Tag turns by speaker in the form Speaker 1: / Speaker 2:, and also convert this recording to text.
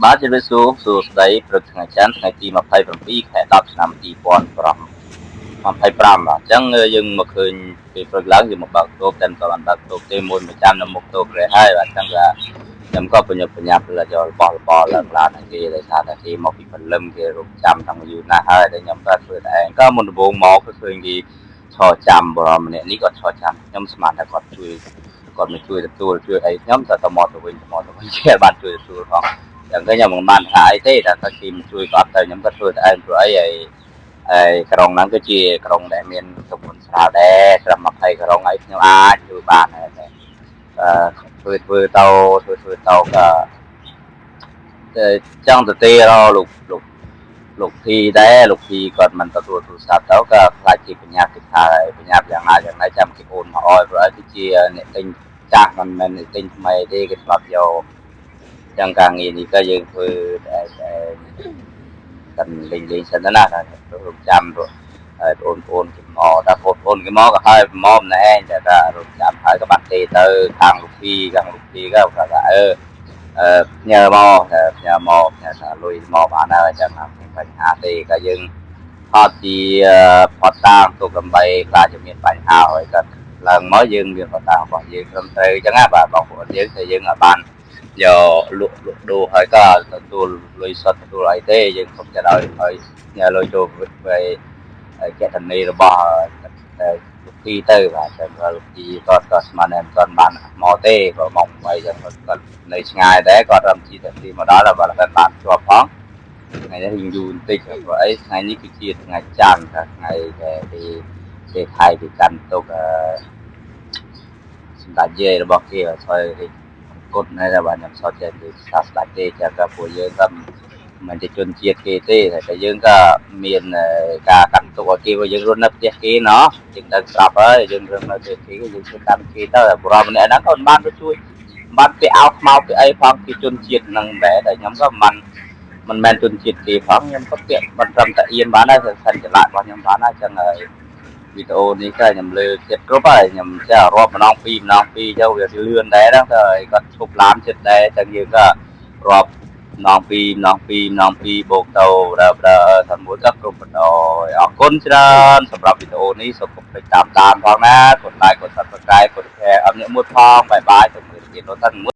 Speaker 1: បាទជម្រាបសួរស្ដីព្រឹកថ្ងៃច័ន្ទថ្ងៃទី27ខែ10ឆ្នាំ2025បាទអញ្ចឹងយើងមកឃើញពេលព្រឹកឡើងយើងមកបើកតូបតែមិនបានបើកតូបទេមួយមួយចាំនៅមុខតូបរេហើយបាទអញ្ចឹងខ្ញុំក៏បញ្ញាបញ្ញាផ្លិតយករបស់របរឡើងឡានគេដោយសារតែគេមកពីព្រលឹមគេរកចាំតាំងយូរណាស់ហើយតែខ្ញុំក៏ធ្វើតែឯងក៏មុនដំបូងមកគឺឃើញគេឈរចាំបរិម្នាក់នេះគាត់ឈរចាំខ្ញុំស្មានថាគាត់មិនជួយទទួលជួយអីខ្ញុំទៅមកទៅវិញគេបានជួយទទួលផងយ៉ាងទៅខ្ញុំមិនបានថាអីទេតែគាត់គេមិនជួយគាត់ទៅខ្ញុំក៏ធ្វើតែឯងព្រោះអីហើយក្រុងហ្នឹងគឺជាក្រុងដែលមានទុកមុនស្រាលដែរត្រឹម20ក្រុងហើយខ្ញុំអាចជួយបានហើយតែធ្វើទៅក៏ចង់ទៅទេរលោកភីដែរលោកភីគាត់មិនទទួលទូរស័ព្ទទៅក៏ខ្លាចជាបញ្ញាគិតថាបញ្ញាយ៉ាងណាចាំគេអូនមកអោយព្រោះគឺជាអ្នកទិញចាស់មិនមែនអ្នកទិញថ្មីទេគេស្លាប់យកចឹងការងារនេះក៏យើងធ្វើតែសិនលេងសិនណាថារកចាំព្រោះហើយបងប្អូនគេមកតែបងប្អូនគេមកក៏ហើយមកម្នាក់ឯងតែថារកចាំហើយក៏បានទេទៅខាងលោកភីក៏ថាញ៉ើមកញ៉ាថាលុយមកបានហើយចឹងបញ្ហាទេក៏យើងផតជាផតតាមទុកដើម្បីខ្លាចจะមានបញ្ហាហើយក៏ឡើងមកយើងមានផតតាមរបស់យើងត្រឹមត្រូវចឹងណាបាទបងប្អូនយើងតែយើងអាចបានយកលក់ដូរហើយក៏ទទួលលុយសុទ្ធទទួលអីទេយើងសុំចិត្តឲ្យញ៉ាលុយចូលទៅកតនីរបស់លោកទីទៅបាទតែលោកទីគាត់ស្មានតែគាត់បានមកទេក៏មក8ចឹងគាត់នៅឆ្ងាយដែរគាត់រំជីតាទីមកដល់ហើយគាត់បានជាប់ផងថ្ងៃនេះយើងយូរបន្តិចព្រោះអីថ្ងៃនេះគឺជាថ្ងៃច័ន្ទថ្ងៃដែលគេថៃគេកាន់ទុកសម្ដេចយាយរបស់គេហើយគត់នៅតែបាទខ្ញុំសតចេះពីសាស្ដាច់ទេចាក៏ពួកយើងក៏មិនជាជនជាតិគេទេតែយើងក៏មានការកាន់ទុកឲ្យគេว่าយើងរស់នៅផ្ទះគេណោះយើងដឹងស្រាប់ហើយយើងរស់នៅផ្ទះគេយើងជួយកាន់គេទៅបរិបម្នាក់ហ្នឹងក៏បានទៅជួយបានពាក់អាវខ្មៅពីអីផងពីជនជាតិហ្នឹងដែរតែខ្ញុំក៏មិនមែនជនជាតិគេផងខ្ញុំក៏ពាក់មិនត្រឹមតែអៀនបានដែរសិនចល័តរបស់ខ្ញុំបានហើយចឹងហើយវីដេអូនេះក៏ខ្ញុំលើចិត្តគ្រប់ហើយខ្ញុំចេះរាប់ម្ដងពីរទៅវាលឿនដែរហ្នឹងទៅហើយគាត់ឈប់ឡានចិត្តដែរចឹងយើងក៏រាប់ម្ដងពីរបូកទៅដល់ថាមួយក៏គ្រប់បណ្ដោយអរគុណច្រើនសម្រាប់វីដេអូនេះសូមកុំភ្លេចតាមផងណាកด like កด Subscribe កด Share ឲ្យអ្នកមួយផងបាយបាយទៅមើលទៀតទៅ